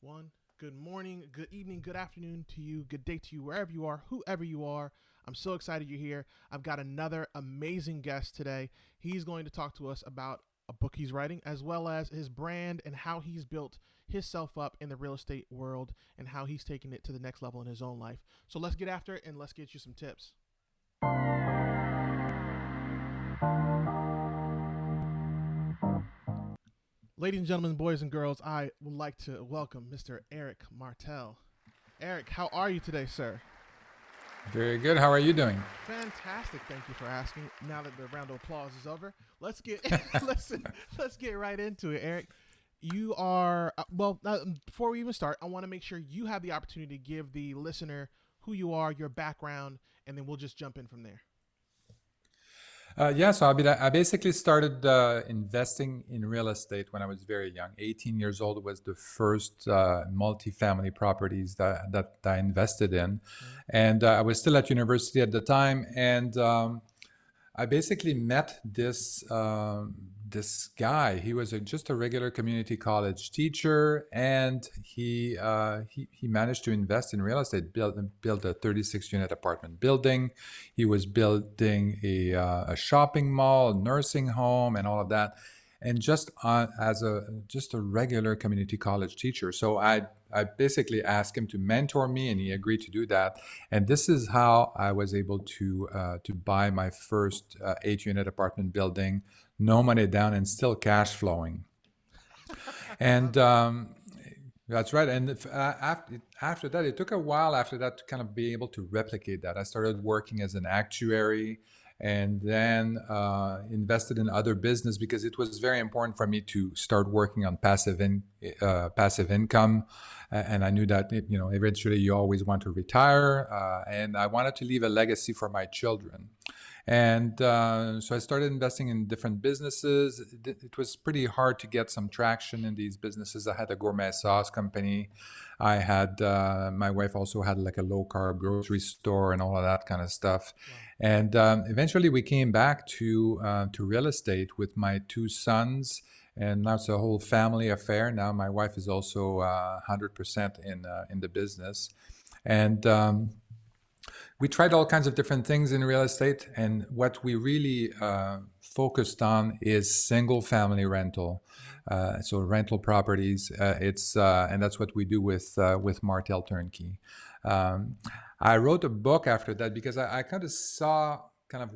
One, good morning, good evening, good afternoon to you, good day to you, wherever you are, whoever you are. I'm so excited you're here. I've got another amazing guest today. He's going to talk to us about a book he's writing, as well as his brand and how he's built himself up in the real estate world and how he's taken it to the next level in his own life. So let's get after it and let's get you some tips. Ladies and gentlemen, boys and girls, I would like to welcome Mr. Eric Martel. Eric, how are you today, sir? Very good. How are you doing? Fantastic. Thank you for asking. Now that the round of applause is over, let's get let's let's get right into it, Eric. You are before we even start, I want to make sure you have the opportunity to give the listener who you are, your background, and then we'll just jump in from there. I basically started investing in real estate when I was very young. 18 years old was the first multifamily properties that I invested in. And I was still at university at the time. And I basically met this guy. He was just a regular community college teacher, and he managed to invest in real estate. Built a 36-unit apartment building. He was building a shopping mall, nursing home, and all of that. And as a regular community college teacher. So I basically asked him to mentor me, and he agreed to do that. And this is how I was able to buy my first 8-unit apartment building, no money down, and still cash flowing. And that's right. And after that, it took a while after that to kind of be able to replicate that. I started working as an actuary, and then invested in other business because it was very important for me to start working on passive income. And I knew that eventually you always want to retire, and I wanted to leave a legacy for my children. And so I started investing in different businesses. It was pretty hard to get some traction in these businesses. I had a gourmet sauce company. I had my wife also had like a low carb grocery store and all of that kind of stuff. Wow. And eventually we came back to real estate with my two sons. And now it's a whole family affair. Now my wife is also 100% in the business. And we tried all kinds of different things in real estate, and what we really focused on is single family rental. So rental properties. And that's what we do with MartelTurnkey. I wrote a book after that because I kind of saw kind of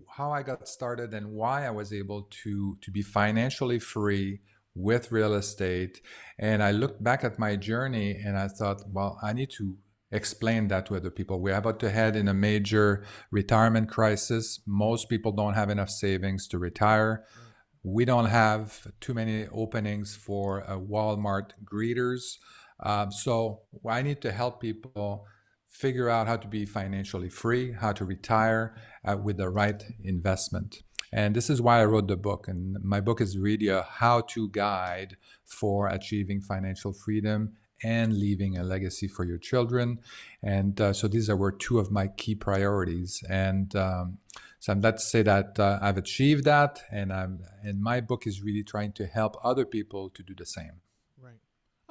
how I got started and why I was able to be financially free with real estate. And I looked back at my journey and I thought, well, I need to explain that to other people. We're about to head in a major retirement crisis. Most people don't have enough savings to retire. We don't have too many openings for Walmart greeters. So I need to help people figure out how to be financially free, how to retire with the right investment. And this is why I wrote the book. And my book is really a how-to guide for achieving financial freedom and leaving a legacy for your children. And so these were two of my key priorities. And so I'm glad to say that I've achieved that. And my book is really trying to help other people to do the same. Right.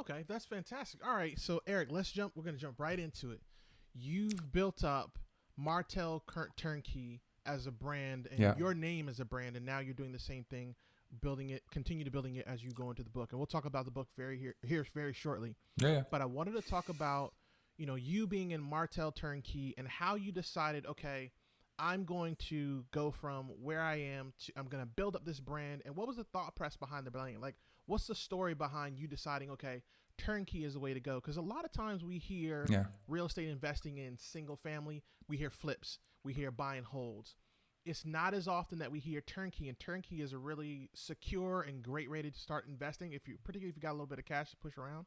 Okay, that's fantastic. All right, so Eric, we're going to jump right into it. You've built up Martel Turnkey as a brand and your name as a brand, and now you're doing the same thing, continue to building it as you go into the book. And we'll talk about the book here very shortly. Yeah. But I wanted to talk about, you being in Martel Turnkey and how you decided, okay, I'm going to go from where I am to I'm going to build up this brand. And what was the thought press behind the brand? Like, what's the story behind you deciding, okay, turnkey is the way to go? Because a lot of times we hear real estate investing in single family, we hear flips, we hear buy and holds. It's not as often that we hear turnkey, and turnkey is a really secure and great way to start investing, particularly if you got a little bit of cash to push around,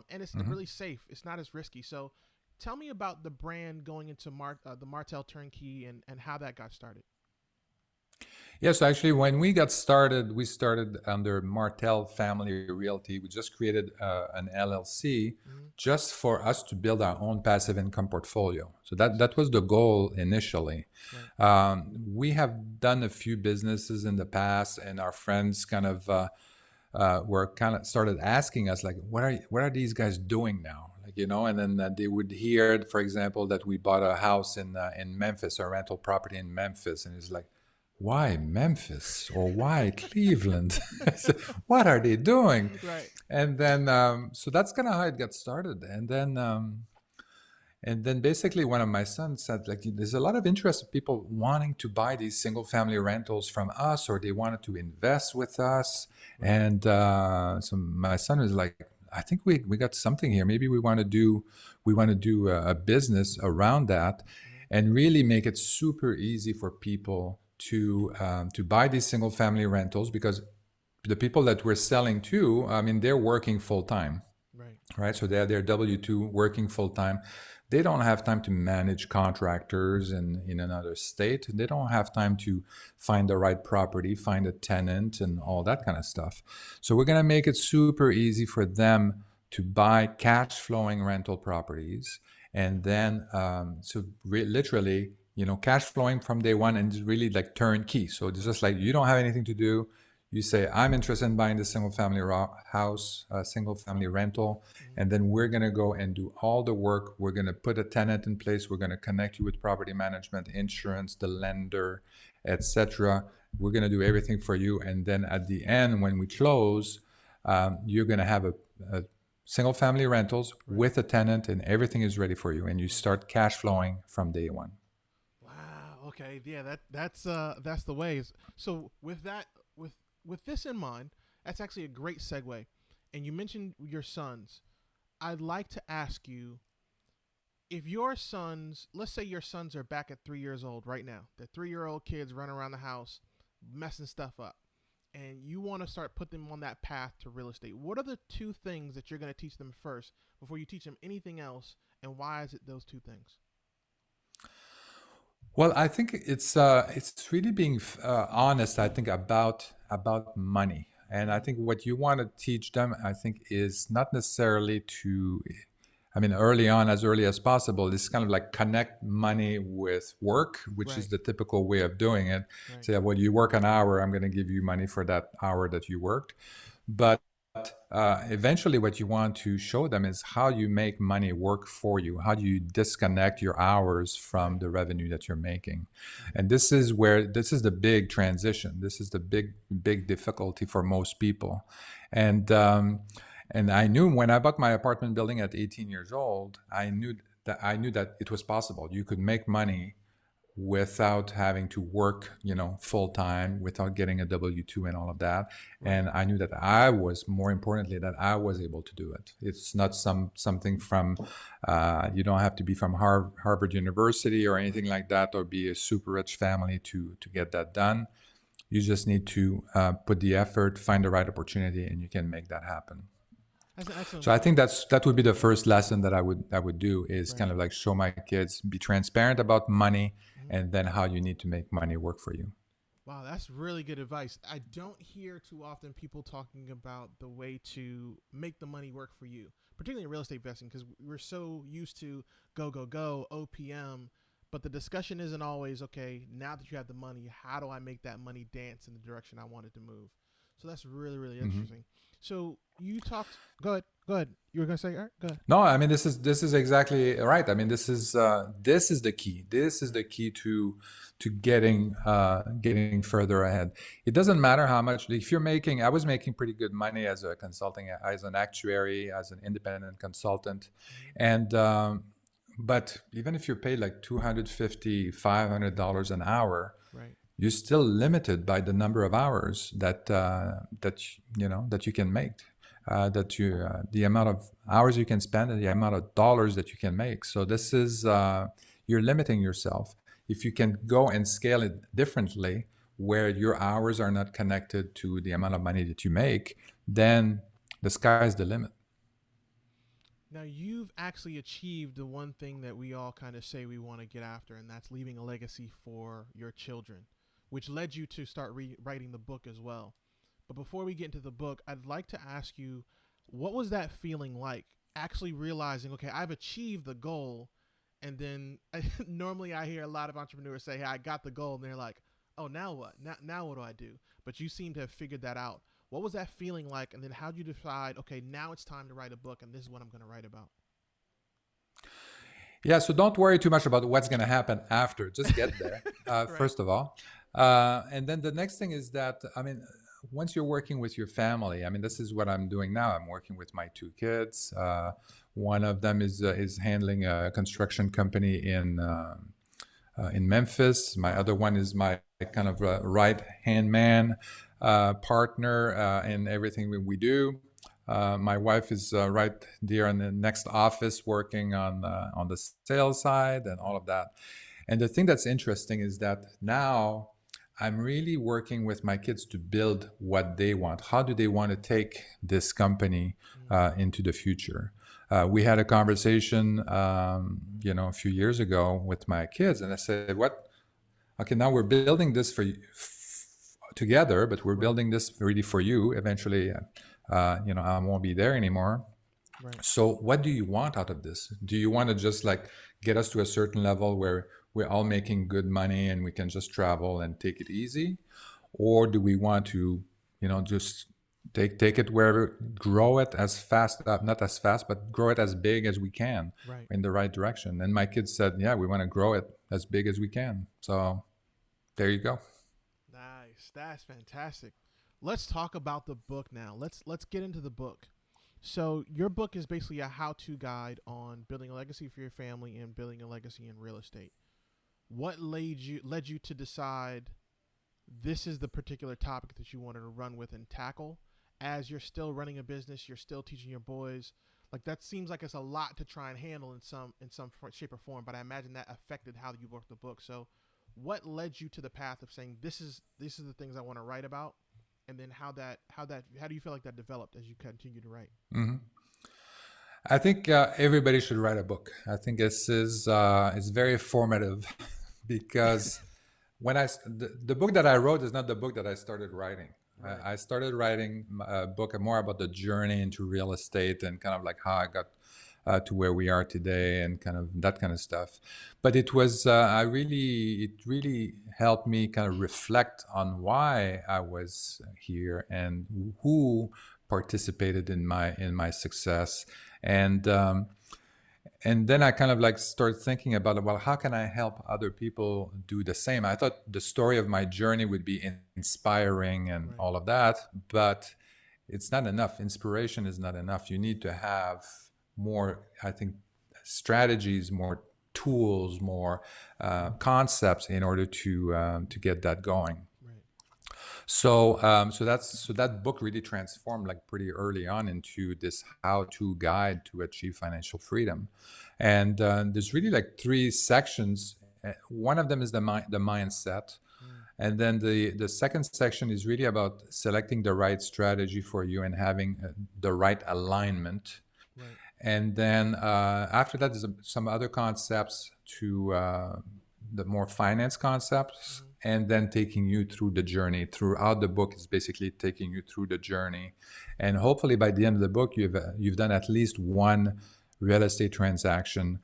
and it's really safe. It's not as risky. So tell me about the brand going into the Martel Turnkey and how that got started. Yes, actually, when we got started, we started under Martel Family Realty. We just created an LLC just for us to build our own passive income portfolio. So that was the goal initially. Right. We have done a few businesses in the past, and our friends kind of were kind of started asking us like, what are these guys doing now? Like, and then they would hear, for example, that we bought a house in Memphis, a rental property in Memphis, and it's like, why Memphis or why Cleveland? So, what are they doing? Right. And then so that's kind of how it got started. And then basically one of my sons said, like, there's a lot of interest of people wanting to buy these single family rentals from us, or they wanted to invest with us. Right. And so my son was like, I think we got something here. Maybe we want to do a business around that, and really make it super easy for people to buy these single family rentals, because the people that we're selling to, I mean, they're working full time, Right. right? So they're W-2 working full time. They don't have time to manage contractors in another state. They don't have time to find the right property, find a tenant, and all that kind of stuff. So we're going to make it super easy for them to buy cash flowing rental properties. And then, literally, cash flowing from day one, and really like turnkey. So it's just like, you don't have anything to do. You say, I'm interested in buying the single family house, single family rental, and then we're going to go and do all the work. We're going to put a tenant in place. We're going to connect you with property management, insurance, the lender, etc. We're going to do everything for you. And then at the end, when we close, you're going to have a single family rentals with a tenant, and everything is ready for you. And you start cash flowing from day one. Wow. Okay. Yeah. That's the ways. So with this in mind, that's actually a great segue. And you mentioned your sons. I'd like to ask you, if your sons, let's say your sons are back at 3 years old right now, the 3-year-old kids running around the house, messing stuff up, and you want to start putting them on that path to real estate, what are the two things that you're going to teach them first before you teach them anything else? And why is it those two things? Well, I think it's really being honest. I think about money, and I think what you want to teach them, I think, is not necessarily to, I mean, early on, as early as possible. This kind of like connect money with work, which is Right. the typical way of doing it. Right. Say, well, you work an hour, I'm going to give you money for that hour that you worked. But eventually, what you want to show them is how you make money work for you. How do you disconnect your hours from Right. the revenue that you're making? Mm-hmm. And this is the big transition. This is the big difficulty for most people. And and I knew when I bought my apartment building at 18 years old, I knew that it was possible. You could make money without having to work, full time, without getting a W-2 and all of that. Right. And I knew that I was, more importantly, that I was able to do it. It's not something from, you don't have to be from Harvard University or anything like that, or be a super rich family to get that done. You just need to put the effort, find the right opportunity, and you can make that happen. That's an excellent So I think point. that would be the first lesson that I would do, is Right. kind of like show my kids, be transparent about money, Mhm. and then how you need to make money work for you. Wow, that's really good advice. I don't hear too often people talking about the way to make the money work for you, particularly in real estate investing, because we're so used to go, go, go, OPM. But the discussion isn't always, okay, now that you have the money, how do I make that money dance in the direction I want it to move? So that's really, really Hmm. interesting. So you talked, go ahead, go ahead. You were going to say, all right, go ahead. No, I mean, this is exactly right. I mean, this is the key. This is Right, the key to getting further ahead. It doesn't matter how much. If you're making, I was making pretty good money as a consulting, as an actuary, as an independent consultant, mm-hmm. and but even if you're paid like 250, $500 an hour, Right, you're still limited by the number of hours that you can make, the amount of hours you can spend, and the amount of dollars that you can make. So this is, you're limiting yourself. If you can go and scale it differently, where your hours are not connected to the amount of money that you make, then the sky's the limit. now you've actually achieved the one thing that we all kind of say we want to get after, and that's leaving a legacy for your children, which led you to start writing the book as well. But before we get into the book, I'd like to ask you, what was that feeling like? Actually realizing, okay, I've achieved the goal, and then normally I hear a lot of entrepreneurs say, "Hey, I got the goal," and they're like, "Oh, now what? Now what do I do?" But you seem to have figured that out. What was that feeling like? And then how did you decide, okay, now it's time to write a book and this is what I'm going to write about? Yeah, so don't worry too much about what's going to happen after. Just get there, Right. first of all. And then the next thing is that, I mean, once you're working with your family, I mean, this is what I'm doing now. I'm working with my two kids. One of them is handling a construction company in Memphis. My other one is my kind of right hand man, partner in everything we do. My wife is right there in the next office working on the sales side and all of that. And the thing that's interesting is that now I'm really working with my kids to build what they want. How do they want to take this company into the future? We had a conversation, a few years ago with my kids, and I said, "What? Okay, now we're building this for you together, but we're Right. building this really for you. Eventually, I won't be there anymore. Right. So what do you want out of this? Do you want to just like get us to a certain level where we're all making good money and we can just travel and take it easy? Or do we want to, just take it wherever, grow it as fast, not as fast, but grow it as big as we can Right. in the right direction?" And my kids said, "Yeah, we want to grow it as big as we can." So there you go. Nice. That's fantastic. Let's talk about the book now. Let's get into the book. So your book is basically a how-to guide on building a legacy for your family and building a legacy in real estate. What led you to decide this is the particular topic that you wanted to run with and tackle as you're still running a business, you're still teaching your boys. Like that seems like it's a lot to try and handle in some shape or form, but I imagine that affected how you work the book. So what led you to the path of saying this is the things I want to write about, and then how do you feel like that developed as you continue to write? Hmm. I think everybody should write a book. I think this is very formative because the book that I wrote is not the book that I started writing. Right. I started writing a book more about the journey into real estate and kind of like how I got to where we are today and kind of that kind of stuff. But it really helped me kind of reflect on why I was here and who participated in my success. And um, and then I kind of like started thinking about, well, how can I help other people do the same? I thought the story of my journey would be inspiring and Right. all of that, but it's not enough. Inspiration is not enough. You need to have more, I think, strategies, more tools, more concepts in order to get that going. Right. So that book really transformed like pretty early on into this how-to guide to achieve financial freedom, and there's really like three sections. One of them is the mindset, Mm. and then the second section is really about selecting the right strategy for you and having the right alignment. Right. And then after that, there's some other concepts to the more finance concepts, Mm-hmm. and then taking you through the journey. Throughout the book is basically taking you through the journey, and hopefully by the end of the book, you've done at least one real estate transaction,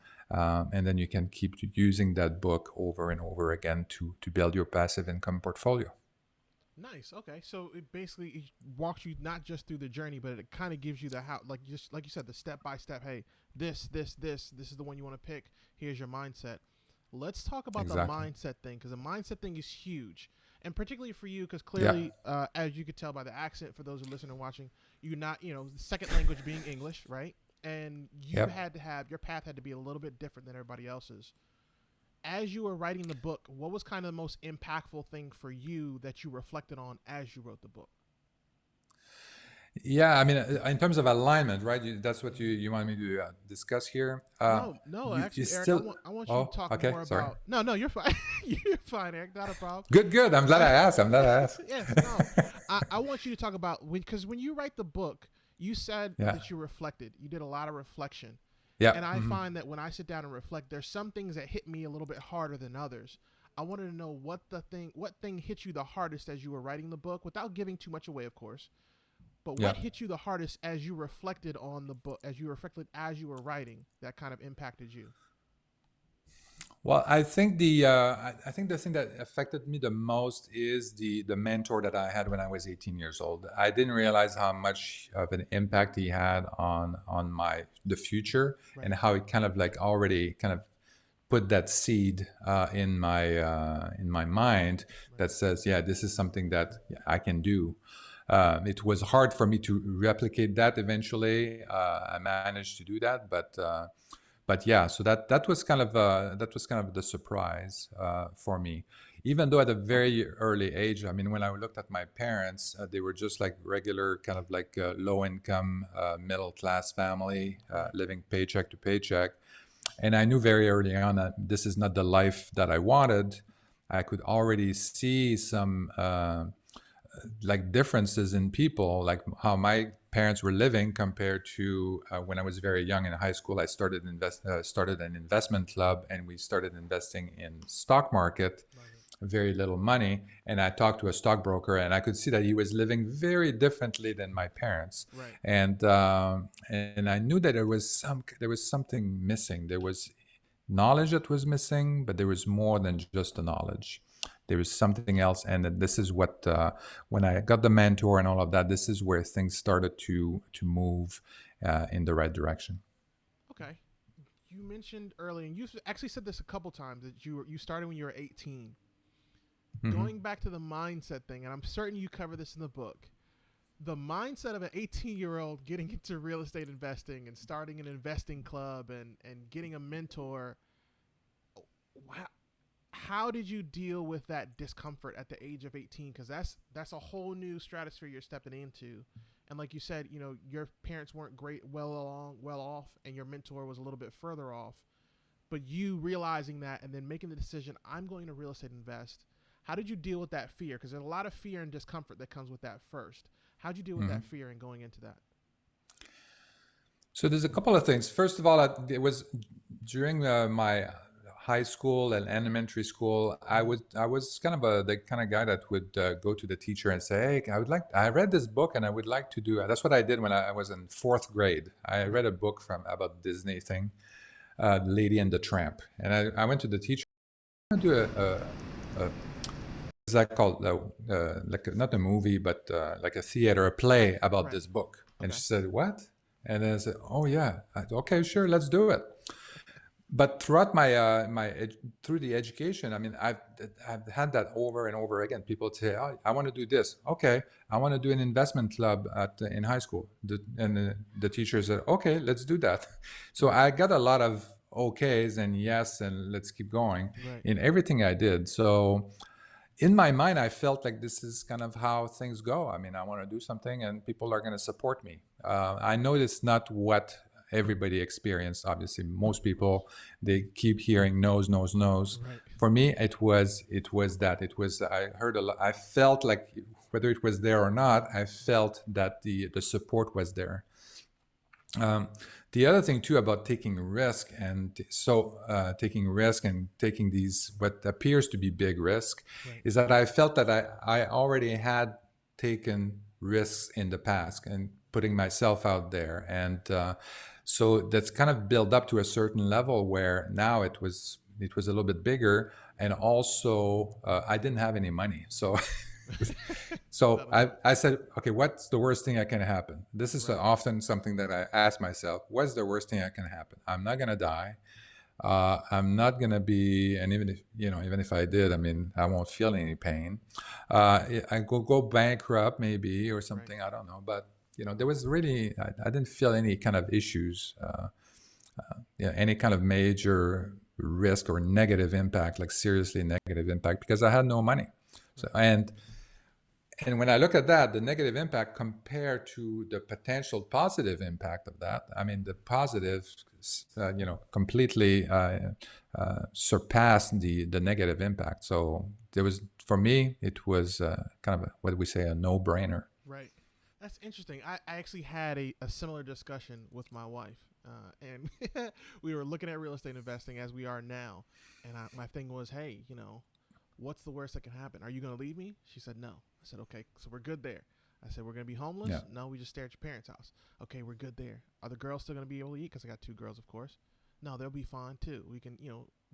and then you can keep using that book over and over again to build your passive income portfolio. Nice. Okay. So it walks you not just through the journey, but it kind of gives you the how, like just like you said, the step by step. Hey, this is the one you want to pick. Here's your mindset. Let's talk about the Exactly. mindset thing because the mindset thing is huge, and particularly for you because Yeah. clearly, as you could tell by the accent, for those who listen and watching, you're not, the second language being English, right? And you Yep. had to have your path had to be a little bit different than everybody else's. As you were writing the book, what was kind of the most impactful thing for you that you reflected on as you wrote the book? Yeah, I mean, in terms of alignment, right? That's what you want me to discuss here. No, no, You actually, Eric, I still. want you to Oh, talk okay. more Sorry. about. No, no, you're fine. You're fine, Eric. Not a problem. Good, good. I'm glad I asked. I'm glad I asked. Yes, no. I want you to talk about because when you write the book, you said Yeah. that you reflected. You did a lot of reflection. Yeah. And I Hmm. find that when I sit down and reflect, there's some things that hit me a little bit harder than others. I wanted to know what thing hit you the hardest as you were writing the book, without giving too much away, of course. But Yeah. what hit you the hardest as you reflected on the book, as you reflected as you were writing, that kind of impacted you? Well, I think the thing that affected me the most is the mentor that I had when I was 18 years old. I didn't realize how much of an impact he had on my the future, and Right. how it kind of like already kind of put that seed in my mind Right. that says, yeah, this is something that I can do. It was hard for me to replicate that. Eventually, I managed to do that, but yeah, so that was kind of the surprise for me. Even though at a Okay. very early age, I mean, when I looked at my parents, they were just like regular kind of like low income, middle class family, Right. living paycheck to paycheck. And I knew very early on that this is not the life that I wanted. I could already see some like differences in people, like how my parents were living compared to when I was very young in high school. I started an investment club, and we started investing in stock market, Love it. very little money. And I talked to a stockbroker, and I could see that he was living very differently than my parents. Right. And I knew that there was something missing. There was knowledge that was missing, but there was more than just the knowledge. There was something else, and this is what when I got the mentor and all of that, this is where things started to move in the right direction. Okay. You mentioned earlier, and you actually said this a couple times that you started when you were 18. Hmm. Going back to the mindset thing, and I'm certain you cover this in the book. The mindset of an 18-year-old getting into real estate investing and starting an investing club and getting a mentor. Wow. How did you deal with that discomfort at the age of 18? Because that's a whole new stratosphere you're stepping into. And like you said, your parents weren't great, well off, and your mentor was a little bit further off. But you realizing that and then making the decision, I'm going to real estate invest. How did you deal with that fear? Because there's a lot of fear and discomfort that comes with that first. How'd you deal with Hmm. that fear and going into that? So there's a couple of things. First of all, it was during my high school and elementary school. Mm-hmm. I was kind of the kind of guy that would go to the teacher and say, "Hey, I read this book and I would like to do." That's what I did when I was in fourth grade. I Right. read a book from about Disney thing, Lady and the Tramp, and I went to the teacher. I want to do a is that called like not a movie, but like a theater, a play about Right. this book. And Okay. she said, "What?" And then I said, "Oh yeah, okay, sure, let's do it." But throughout through the education, I mean, I've had that over and over again. People say, "Oh, I want to do this." Okay, I want to do an investment club in high school, and the teacher said, "Okay, let's do that." So Right. I got a lot of okays and yes, and let's keep going Right. in everything I did. So in my mind, I felt like this is kind of how things go. I mean, I want to do something, and people are going to support me. I know it's not what everybody experienced. Obviously, most people they keep hearing no's, no's, no's. Right. For me, it was that it was. I heard a lot. I felt like whether it was there or not, I felt that the support was there. Um, the other thing too about taking risk and taking risk and taking these what appears to be big risk Right. is that I felt that I already had taken risks in the past and putting myself out there, and so that's kind of built up to a certain level where now it was a little bit bigger, and also I didn't have any money, so so That'll I, help. I said, okay, what's the worst thing that can happen? This is Right. often something that I ask myself. What's the worst thing that can happen? I'm not gonna die. I'm not gonna be, and even if I did, I mean, I won't feel any pain. I go bankrupt maybe or Right. something. I don't know, but there was really I didn't feel any kind of issues, yeah, any kind of major risk or negative impact, like seriously negative impact, because I had no money. So Right. and when I look at that, the negative impact compared to the potential positive impact of that, I mean, the positive, completely surpassed the negative impact. So there was, for me, it was kind of what we say a no-brainer. Right. That's interesting. I actually had a similar discussion with my wife. And we were looking at real estate investing as we are now. And my thing was, hey, what's the worst that can happen? Are you going to leave me? She said, no. I said, okay, so we're good there. I said, we're going to be homeless? Yeah. No, we just stay at your parents' house. Okay, we're good there. Are the girls still going to be able to eat? Because I got two girls, of course. No, they'll be fine too. We can,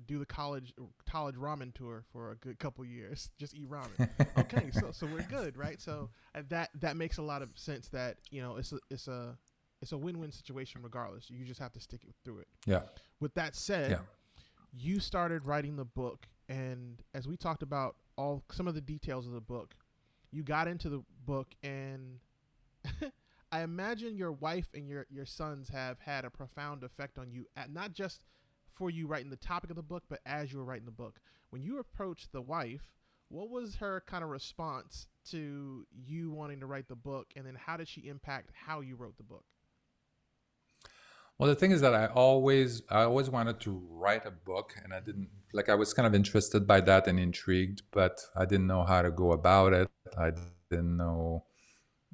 do the college ramen tour for a good couple years. Just eat ramen. Okay, so we're good, right? So that makes a lot of sense. That it's a win-win situation regardless. You just have to stick it through it. Yeah. With that said, Yeah. you started writing the book, and as we talked about all some of the details of the book, you got into the book, and I imagine your wife and your sons have had a profound effect on you, at not just for you writing the topic of the book, but as you were writing the book. When you approached the wife, what was her kind of response to you wanting to write the book, and then how did she impact how you wrote the book? Well, the thing is that I always wanted to write a book, and I didn't like. I was kind of interested by that and intrigued, but I didn't know how to go about it. I didn't know,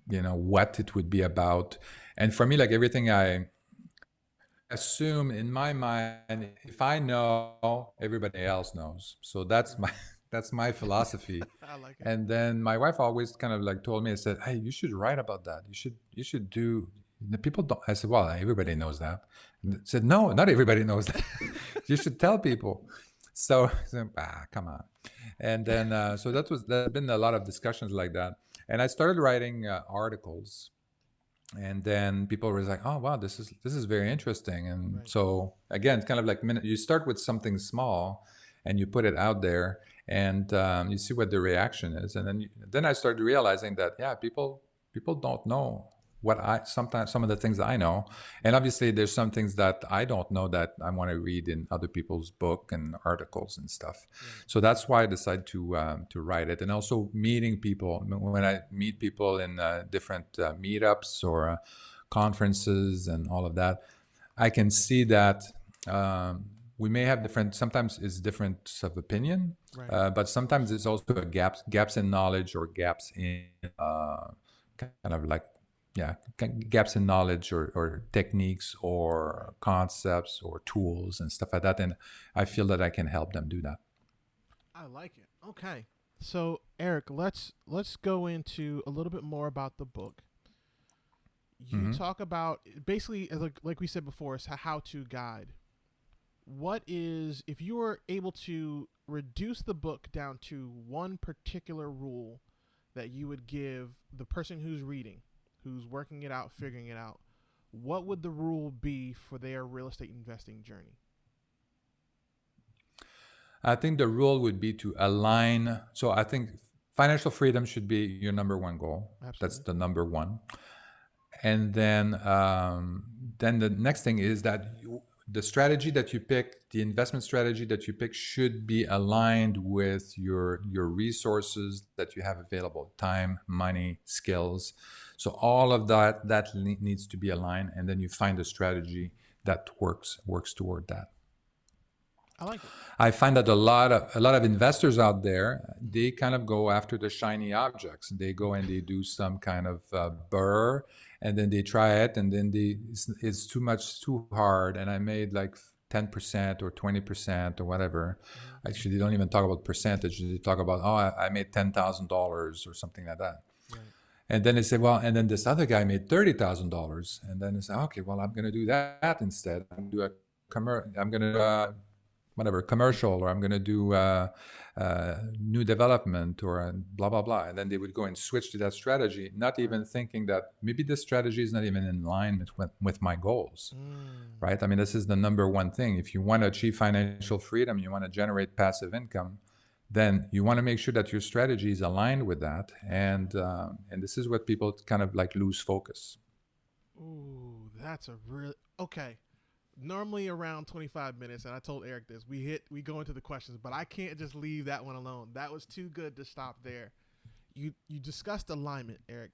what it would be about. And for me, like everything I assume in my mind, if I know, everybody else knows. So that's Right. my that's my philosophy. I like it. And then my wife always kind of like told me, I said, "Hey, you should write about that. You should do." The people don't. I said, "Well, everybody knows that." And they said, "No, not everybody knows that. You should tell people." So, come on. And then so there's been a lot of discussions like that. And I started writing articles, and then people were like, "Oh wow, this is very interesting." And Right. so again, it's kind of like you start with something small and you put it out there, and you see what the reaction is. And then I started realizing that, yeah, people don't know what I sometimes some of the things that I know. And obviously there's some things that I don't know that I want to read in other people's book and articles and stuff. Right. So that's why I decided to write it. And also meeting people, when I meet people in different meetups or conferences and all of that, I can see that we may have different. Sometimes it's difference of opinion, Right. but sometimes it's also a gaps in knowledge, or gaps in kind of like, yeah, gaps in knowledge, or techniques Right. or concepts or tools and stuff like that. And I feel that I can help them do that. I like it. Okay. So Eric, let's go into a little bit more about the book. You Hmm. talk about basically, like we said before, it's a how-to guide. What is, if you were able to reduce the book down to one particular rule that you would give the person who's reading, who's working it out, figuring it out, what would the rule be for their real estate investing journey? I think the rule would be to align. So I think financial freedom should be your number one goal. That's Absolutely. the number one. And then the next thing is that the strategy that you pick, the investment strategy that you pick, should be aligned with your resources that you have available: time, money, skills. So all of that needs to be aligned, and then you find a strategy that works toward that. I like it. I find that a lot of investors out there, they kind of go after the shiny objects. They go and they do some kind of burr, and then they try it, and then it's too much, too hard, and I made like 10% or 20% or whatever. Mm-hmm. Actually, they don't even talk about percentage. They talk about, oh, I made $10,000 or something like that. Right. And then they say, well, and then this other guy made $30,000, and then they say, okay, well, I'm going to do that instead. I'm going to whatever commercial, or I'm going to do new development, or blah blah blah, and then they would go and switch to that strategy, not Right. even thinking that maybe this strategy is not even in line with my goals. Mm. Right? I mean, this is the number one thing. If you want to achieve financial freedom, you want to generate passive income, then you want to make sure that your strategy is aligned with that. And this is what people kind of like lose focus. Ooh, that's a real okay. Normally around 25 minutes, and I told Eric this. We go into the questions, but I can't just leave that one alone. That was too good to stop there. You discussed alignment, Eric.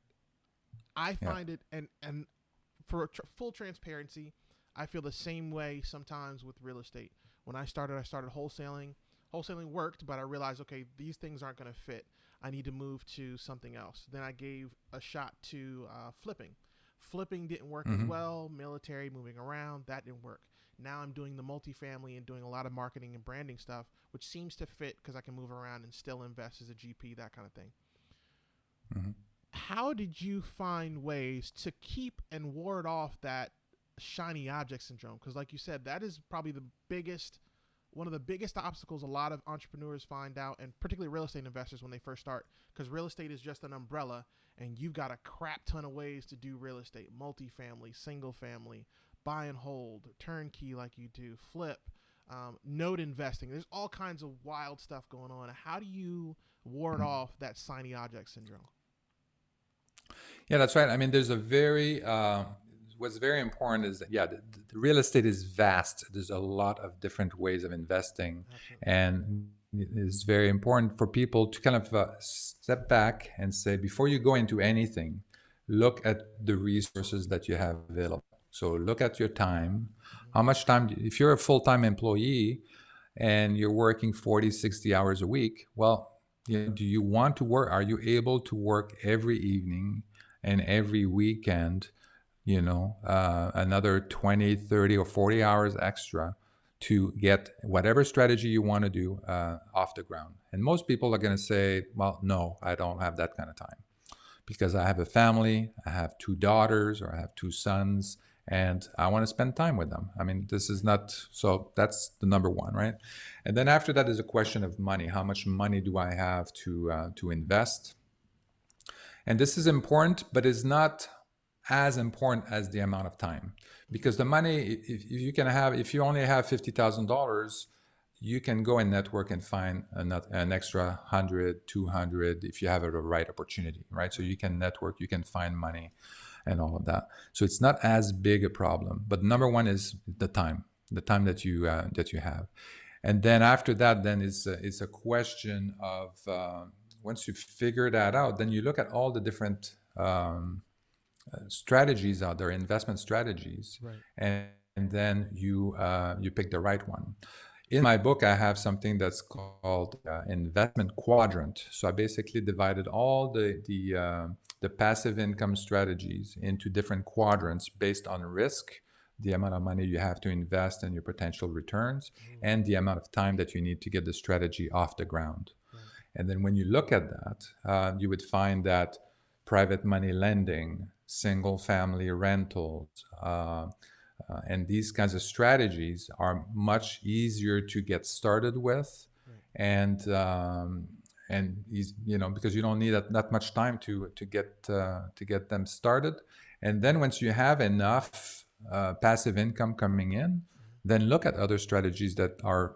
I Yeah. find it, and for full transparency, I feel the same way sometimes with real estate. When I started wholesaling. Wholesaling worked, but I realized, okay, these things aren't going to fit. I need to move to something else. Then I gave a shot to flipping. Flipping didn't work as Hmm. well. Military, moving around, that didn't work. Now I'm doing the multifamily and doing a lot of marketing and branding stuff, which seems to fit because I can move around and still invest as a GP, that kind of thing. Hmm. How did you find ways to keep and ward off that? shiny object syndrome, because like you said, that is probably the biggest one of the biggest obstacles a lot of entrepreneurs find out, and particularly real estate investors when they first start, because real estate is just an umbrella, and you've got a crap ton of ways to do real estate: multifamily, single family, buy and hold, turnkey like you do, flip, note investing. There's all kinds of wild stuff going on. How do you ward off that shiny object syndrome? Yeah, that's right. I mean, there's a very what's very important is that the real estate is vast. There's a lot of different ways of investing, Absolutely. and it's very important for people to kind of step back and say, before you go into anything, look at the resources that you have available. So look at your time. How much time, if you're a full-time employee and you're working 40, 60 hours a week, well, do you want to work? Are you able to work every evening and every weekend, another 20, 30, or 40 hours extra to get whatever strategy you want to do off the ground? And most people are going to say, well, no, I don't have that kind of time because I have a family, I have 2 daughters, or I have 2 sons, and I want to spend time with them. I mean, this is not, so that's the number one, right? And then after that is a question of money. How much money do I have to invest? And this is important, but it's not as important as the amount of time, because the money, if you only have $50,000, you can go and network and find an extra 100, 200 if you have the right opportunity, right? So you can network, you can find money and all of that. So it's not as big a problem. But number one is the time that you have. And then after that, then it's a question of once you figure that out, then you look at all the different strategies out there, investment strategies, Right. and then you pick the right one. In my book, I have something that's called investment quadrant. So I basically divided all the passive income strategies into different quadrants based on risk, the amount of money you have to invest and your potential returns, and the amount of time that you need to get the strategy off the ground. Right. And then when you look at that, you would find that private money lending, single family rentals, and these kinds of strategies are much easier to get started with, Right. and because you don't need that much time to get them started. And then once you have enough passive income coming in, then look at other strategies that are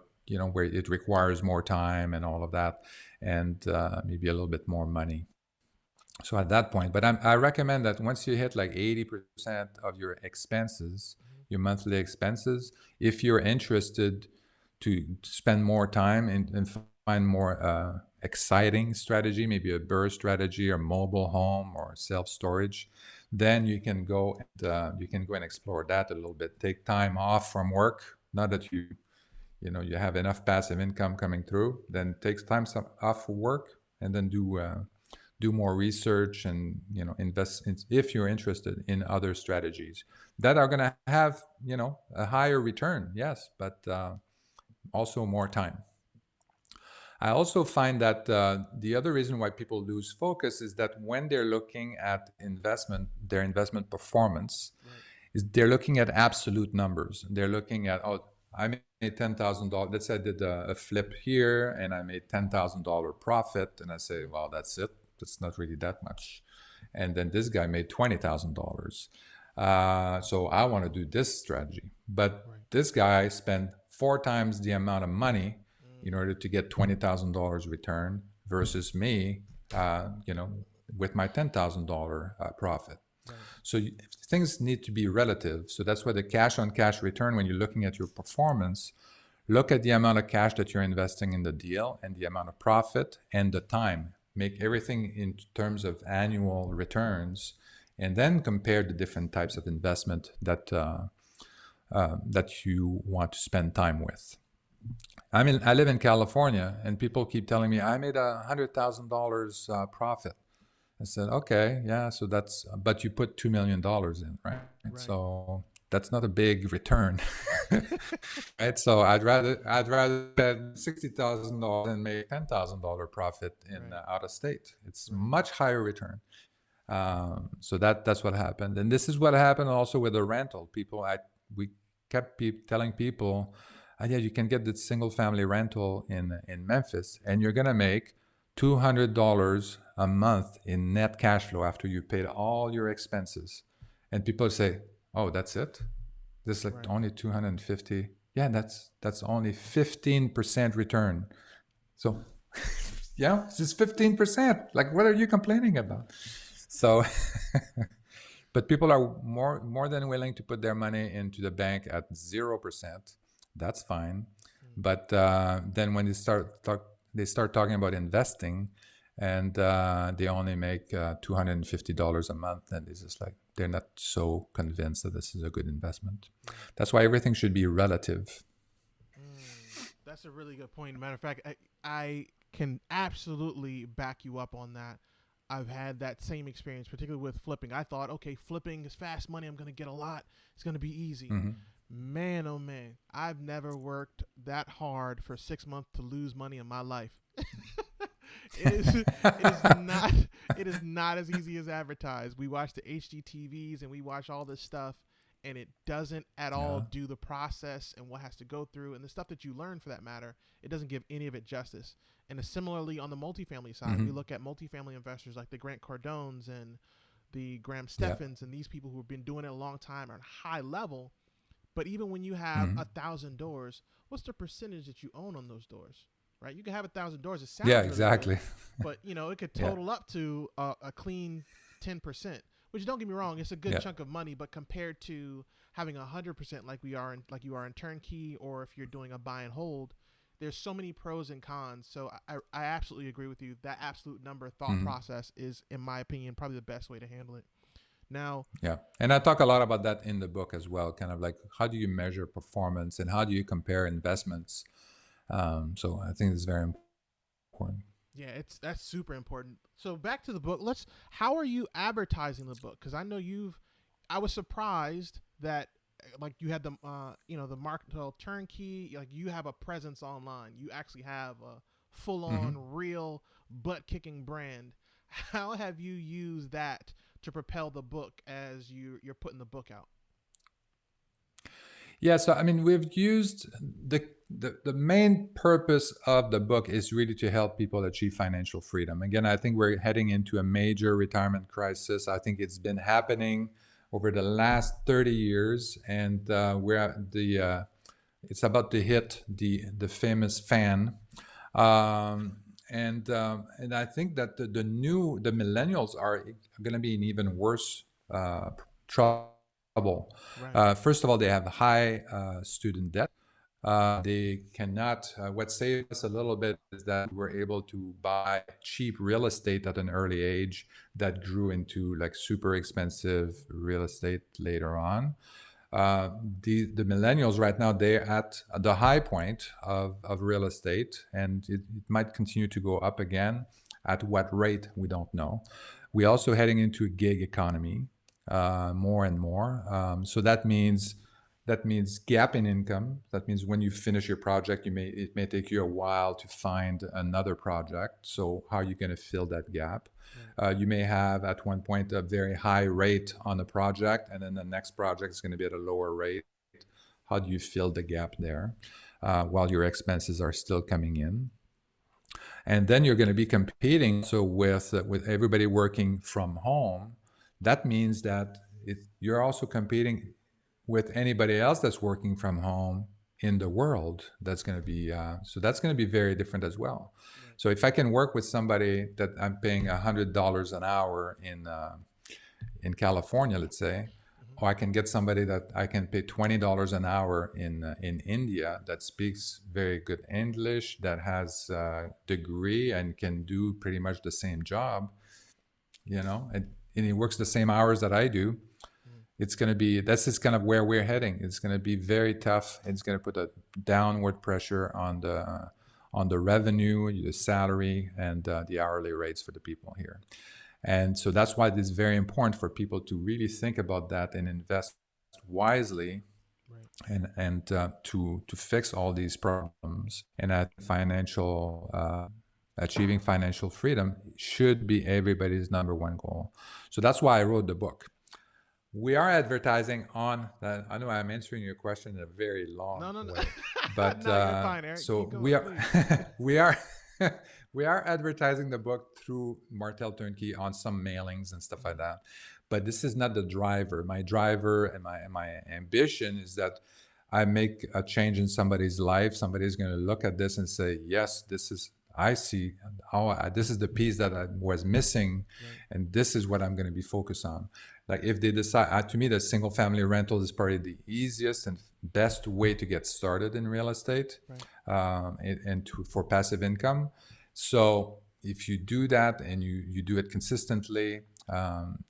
where it requires more time and all of that, and maybe a little bit more money. So at that point, but I recommend that once you hit like 80% of your expenses, your monthly expenses, if you're interested to spend more time and find more exciting strategy, maybe a burst strategy or mobile home or self-storage, then you can go and explore that a little bit. Take time off from work, not that you have enough passive income coming through, then take time off for work, and then do more research and invest if you're interested in other strategies that are going to have a higher return, yes, but also more time. I also find that the other reason why people lose focus is that when they're looking at their investment performance, Right. is they're looking at absolute numbers. They're looking at, I made $10,000. Let's say I did a flip here and I made $10,000 profit, and I say, well, that's it. It's not really that much. And then this guy made $20,000. So I want to do this strategy. But Right. this guy spent 4 times the amount of money in order to get $20,000 return versus me, with my $10,000 profit. Right. So things need to be relative. So that's why the cash on cash return, when you're looking at your performance, look at the amount of cash that you're investing in the deal and the amount of profit and the time. Make everything in terms of annual returns, and then compare the different types of investment that you want to spend time with. I mean, I live in California, and people keep telling me I made $100,000 profit. I said, okay, yeah, so but you put $2 million in, right? Right. So that's not a big return, right? So I'd rather spend $60,000 and make $10,000 profit in Right. out of state. It's Right. much higher return. So that's what happened, and this is what happened also with the rental. We kept telling people, yeah, you can get the single family rental in Memphis, and you're gonna make $200 a month in net cash flow after you paid all your expenses. And people say, oh, that's it? This is like Right. only 250. Yeah, that's only 15% return. So yeah, it's just 15%. Like, what are you complaining about? So but people are more than willing to put their money into the bank at 0%. That's fine. Mm. But then when they start talking about investing, and they only make $250 a month, and it's just like they're not so convinced that this is a good investment. Right. That's why everything should be relative. That's a really good point. Matter of fact, I can absolutely back you up on that. I've had that same experience, particularly with flipping. I thought, okay, flipping is fast money. I'm going to get a lot. It's going to be easy. Mm-hmm. Man, oh man, I've never worked that hard for 6 months to lose money in my life. Not it is not as easy as advertised. We watch the HGTVs and we watch all this stuff, and it doesn't at all Yeah. do the process and what has to go through and the stuff that you learn for that matter. It doesn't give any of it justice. And similarly on the multifamily side, we Mm-hmm. look at multifamily investors like the Grant Cardones and the Graham Yeah. Steffens and these people who have been doing it a long time are high level. But even when you have Mm-hmm. 1,000 doors, what's the percentage that you own on those doors? Right? You can have 1,000 doors. It Yeah, sounds really good, exactly. but it could Yeah. total up to a clean 10%. Which, don't get me wrong, it's a good Yeah. chunk of money. But compared to having 100% like you are in turnkey, or if you're doing a buy and hold, there's so many pros and cons. So I absolutely agree with you. That absolute number thought Mm-hmm. process is, in my opinion, probably the best way to handle it. Now, Yeah. And I talk a lot about that in the book as well, kind of like how do you measure performance and how do you compare investments? So I think it's very important. yeah, that's super important. So back to the book. How are you advertising the book? Because I know I was surprised that like you had the Martel Turnkey. Like, you have a presence online. You actually have a full Mm-hmm. on real butt kicking brand. How have you used that to propel the book as you're putting the book out? Yeah, so I mean, we've used the main purpose of the book is really to help people achieve financial freedom. Again, I think we're heading into a major retirement crisis. I think it's been happening over the last 30 years, and we're at it's about to hit the famous fan. And I think that the millennials are going to be in even worse trouble. Right. First of all, they have high student debt. They cannot. What saved us a little bit is that we were able to buy cheap real estate at an early age that grew into like super expensive real estate later on. Uh, the millennials right now, they're at the high point of real estate, and it might continue to go up again. At what rate, we don't know. We're also heading into a gig economy more and more. So that means gap in income. That means when you finish your project, it may take you a while to find another project. So how are you going to fill that gap? Right. You may have at one point a very high rate on a project, and then the next project is going to be at a lower rate. How do you fill the gap there while your expenses are still coming in? And then you're going to be competing so with everybody working from home. That means that you're also competing with anybody else that's working from home in the world. That's going to be that's going to be very different as well. Right. So if I can work with somebody that I'm paying $100 an hour in California, let's say, Mm-hmm. or I can get somebody that I can pay $20 an hour in India that speaks very good English, that has a degree and can do pretty much the same job, and he works the same hours that I do. Mm-hmm. It's going to be This is kind of where we're heading. It's going to be very tough. It's going to put a downward pressure on the revenue, the salary, and the hourly rates for the people here. And so that's why it is very important for people to really think about that and invest wisely, Right. and to fix all these problems. And financial achieving financial freedom should be everybody's number one goal. So that's why I wrote the book. We are advertising on that. I know I'm answering your question in a very long No, no, no. way, but No, you're fine, Eric. so Keep we going, are please. we are we are advertising the book through Martel Turnkey on some mailings and stuff like that. But this is not the driver. My driver and my ambition is that I make a change in somebody's life. Somebody's going to look at this and say, "Yes, this is." I see how this is the piece that I was missing, Right. and this is what I'm going to be focused on. Like if they decide, to me, the single family rental is probably the easiest and best way to get started in real estate, Right. for passive income. So if you do that and you do it consistently,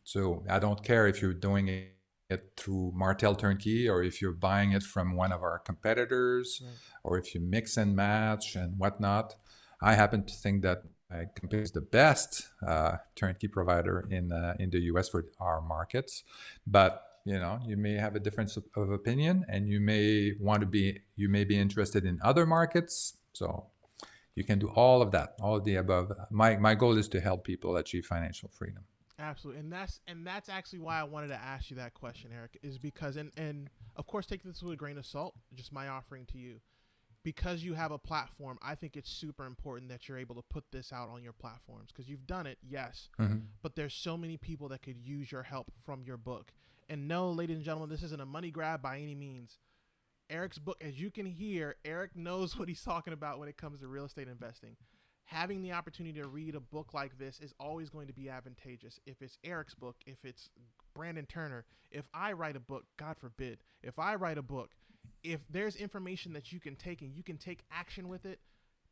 so I don't care if you're doing it through Martel Turnkey or if you're buying it from one of our competitors, Right. or if you mix and match and whatnot. I happen to think that my company is the best turnkey provider in the U.S. for our markets, but you may have a difference of opinion, and you may be interested in other markets. So you can do all of that, all of the above. My goal is to help people achieve financial freedom. Absolutely, and that's actually why I wanted to ask you that question, Eric, is because and of course take this with a grain of salt. Just my offering to you, because you have a platform. I think it's super important that you're able to put this out on your platforms because you've done it, yes, Mm-hmm. but there's so many people that could use your help from your book. And no, ladies and gentlemen, this isn't a money grab by any means. Eric's book, as you can hear, Eric knows what he's talking about when it comes to real estate investing. Having the opportunity to read a book like this is always going to be advantageous. If it's Eric's book, if it's Brandon Turner, if I write a book, God forbid, if I write a book, if there's information that you can take and you can take action with it,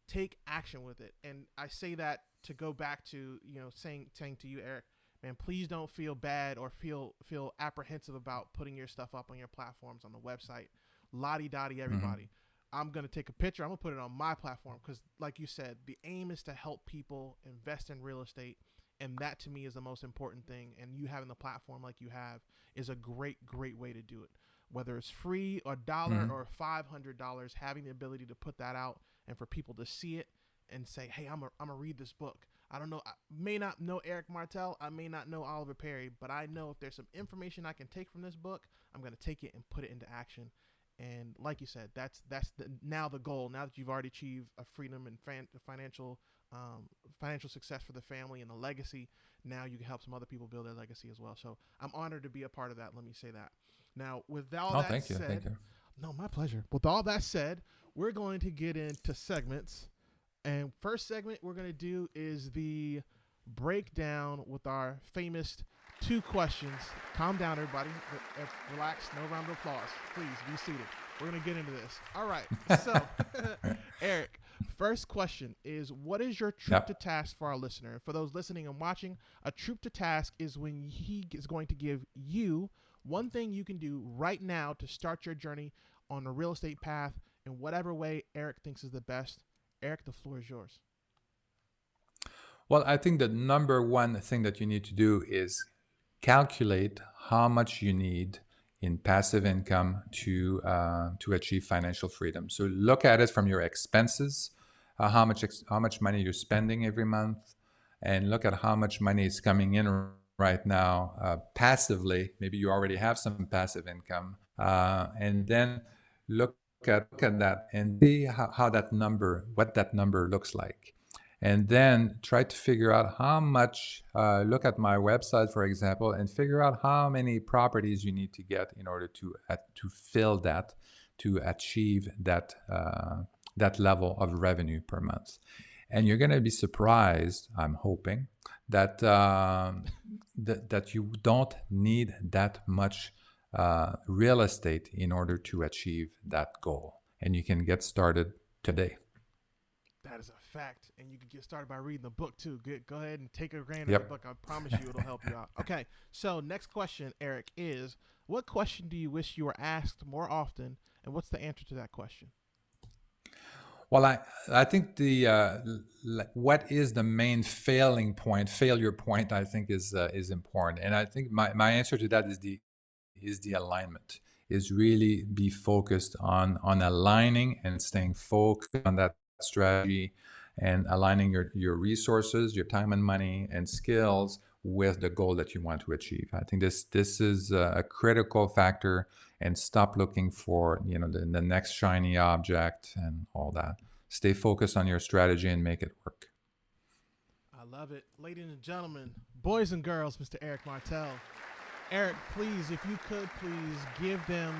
take action with it. And I say that to go back to, saying to you, Eric, man, please don't feel bad or feel apprehensive about putting your stuff up on your platforms on the website. Lottie dottie, Mm-hmm. everybody. I'm going to take a picture. I'm going to put it on my platform because, like you said, the aim is to help people invest in real estate. And that to me is the most important thing. And you having the platform like you have is a great, great way to do it. Whether it's free, a dollar, Mm-hmm. or $500, having the ability to put that out and for people to see it and say, hey, I'm going to read this book. I don't know. I may not know Eric Martel. I may not know Oliver Perry, but I know if there's some information I can take from this book, I'm going to take it and put it into action. And like you said, that's now the goal. Now that you've already achieved a freedom and financial success for the family and the legacy, now you can help some other people build their legacy as well. So I'm honored to be a part of that. Let me say that. Now, with all Oh, that thank you, thank said, you. no, my pleasure. With all that said, we're going to get into segments. And first segment we're going to do is the breakdown with our famous two questions. Calm down, everybody. Relax. No round of applause. Please be seated. We're going to get into this. All right. So, Eric, first question is, what is your troop to Yep. task for our listener? For those listening and watching, a troop to task is when he is going to give you one thing you can do right now to start your journey on a real estate path in whatever way Eric thinks is the best. Eric, the floor is yours. Well, I think the number one thing that you need to do is calculate how much you need in passive income to achieve financial freedom. So look at it from your expenses, how much money you're spending every month, and look at how much money is coming in right now passively. Maybe you already have some passive income, and then look at that and see what that number looks like, and then try to figure out how much. Look at my website, for example, and figure out how many properties you need to get in order to fill that, to achieve that level of revenue per month. And you're going to be surprised, I'm hoping, that that you don't need that much real estate in order to achieve that goal, and you can get started today. That is a fact. And you can get started by reading the book too. Go ahead and take a grand of the Yep. book. I promise you it'll help you out. Okay. So, next question, Eric, is what question do you wish you were asked more often? And what's the answer to that question? Well, I think what is the main failure point, I think is important, and I think my answer to that is the alignment, is really be focused on aligning and staying focused on that strategy, and aligning your resources, your time and money and skills with the goal that you want to achieve. I think this is a critical factor, and stop looking for the next shiny object and all that. Stay focused on your strategy and make it work. I love it. Ladies and gentlemen, boys and girls, Mr. Eric Martel. Eric, please, if you could, please give them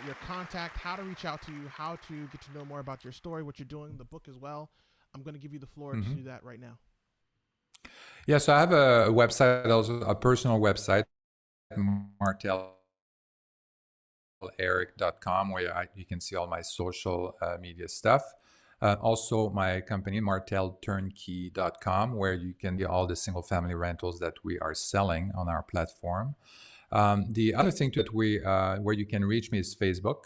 your contact, how to reach out to you, how to get to know more about your story, what you're doing, the book as well. I'm going to give you the floor to do that right now. Yeah, so I have a website, also a personal website, MartelEric.com, where you can see all my social media stuff. Also, my company, MartelTurnkey.com, where you can get all the single-family rentals that we are selling on our platform. The other thing that where you can reach me is Facebook,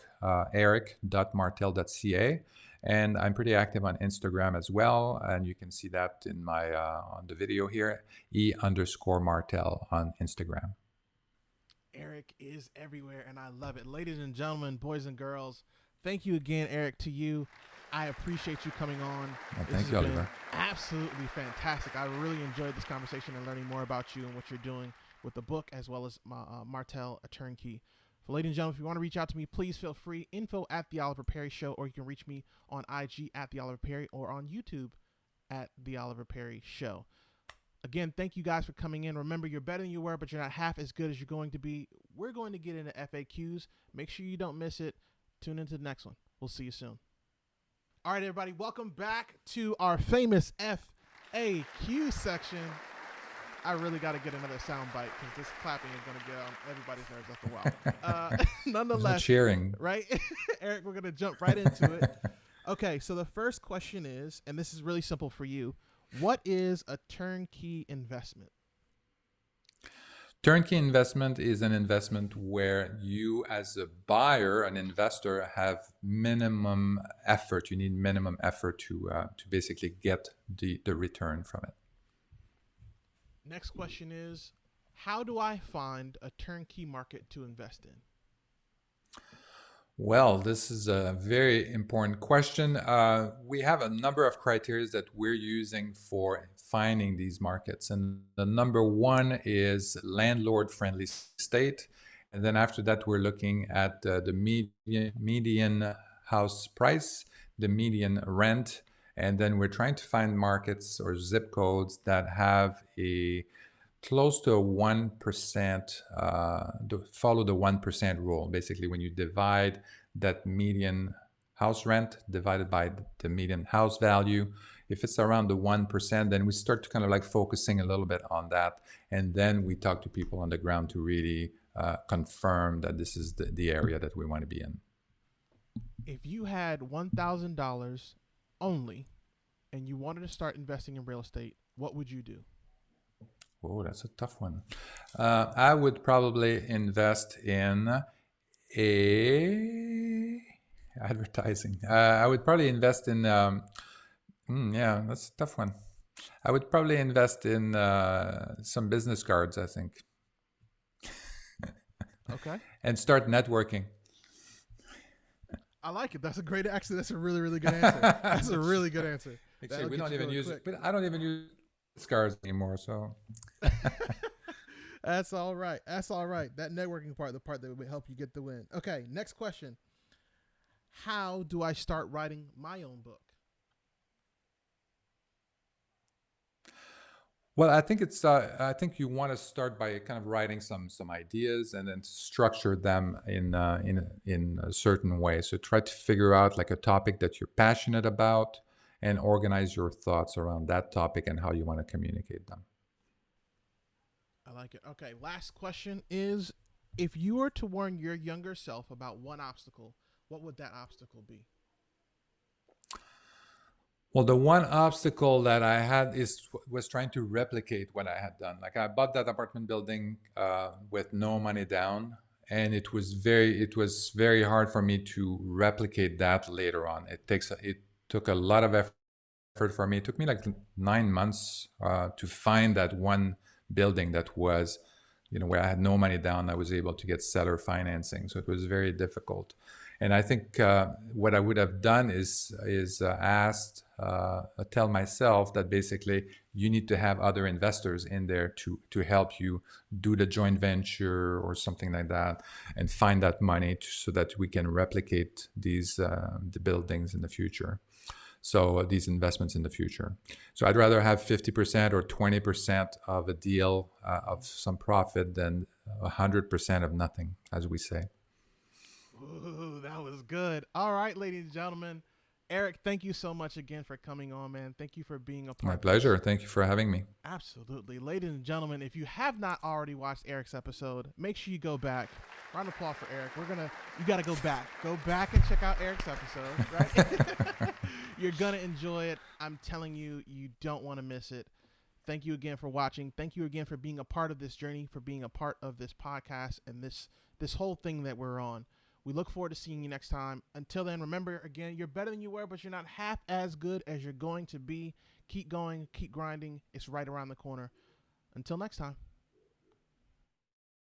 eric.martel.ca. And I'm pretty active on Instagram as well. And you can see that in my on the video here, E_Martel on Instagram. Eric is everywhere, and I love it. Ladies and gentlemen, boys and girls, thank you again, Eric, to you. I appreciate you coming on. Well, thank you, Oliver. Absolutely fantastic. I really enjoyed this conversation and learning more about you and what you're doing with the book, as well as MartelTurnkey. For ladies and gentlemen, if you want to reach out to me, please feel free. Info at The Oliver Perry Show, or you can reach me on IG at The Oliver Perry, or on YouTube at The Oliver Perry Show. Again, thank you guys for coming in. Remember, you're better than you were, but you're not half as good as you're going to be. We're going to get into FAQs. Make sure you don't miss it. Tune into the next one. We'll see you soon. All right, everybody, welcome back to our famous FAQ section. I really got to get another sound bite because this clapping is going to get on everybody's nerves after a while. Nonetheless, cheering, right? Eric, we're going to jump right into it. Okay, so the first question is, and this is really simple for you, what is a turnkey investment? Turnkey investment is an investment where you, as a buyer, an investor, have minimum effort. You need minimum effort to basically get the return from it. Next question is, how do I find a turnkey market to invest in? Well, this is a very important question. We have a number of criteria that we're using for finding these markets. And the number one is landlord-friendly state. And then after that, we're looking at the median house price, the median rent. And then we're trying to find markets or zip codes that have a close to 1%, follow the 1% rule. Basically, when you divide that median house rent divided by the median house value, if it's around the 1%, then we start to kind of like focusing a little bit on that. And then we talk to people on the ground to really confirm that this is the area that we want to be in. If you had $1,000 only and you wanted to start investing in real estate, what would you do? Oh, that's a tough one. I would probably invest in advertising. I would probably invest in, yeah, that's a tough one. I would probably invest in some business cards, I think. Okay. And start networking. I like it. That's a great, actually, that's a really, really good answer. That's a really good answer. Actually, we don't even use it. I don't even use cards anymore, so. That's all right. That's all right. That networking part, the part that would help you get the win. Okay, next question. How do I start writing my own book? Well, I think it's. I think you want to start by kind of writing some ideas and then structure them in a certain way. So try to figure out like a topic that you're passionate about, and organize your thoughts around that topic and how you want to communicate them. I like it. Okay, last question is, if you were to warn your younger self about one obstacle, what would that obstacle be? Well, the one obstacle that I had was trying to replicate what I had done. Like I bought that apartment building with no money down, and it was very hard for me to replicate that later on. It took a lot of effort for me. It took me like 9 months to find that one building that was, where I had no money down. I was able to get seller financing, so it was very difficult. And I think what I would have done is asked, tell myself that basically you need to have other investors in there to help you do the joint venture or something like that, and find that money so that we can replicate these the buildings in the future. So these investments in the future. So I'd rather have 50% or 20% of a deal of some profit than 100% of nothing, as we say. Ooh, that was good. All right, ladies and gentlemen. Eric, thank you so much again for coming on, man. Thank you for being a My part of this. pleasure. Thank you for having me. Absolutely. Ladies and gentlemen, if you have not already watched Eric's episode, make sure you go back. Round of applause for Eric. You gotta go back. Go back and check out Eric's episode, right? You're gonna enjoy it. I'm telling you, you don't want to miss it. Thank you again for watching. Thank you again for being a part of this journey, for being a part of this podcast and this whole thing that we're on. We look forward to seeing you next time. Until then, remember, again, you're better than you were, but you're not half as good as you're going to be. Keep going, keep grinding. It's right around the corner. Until next time.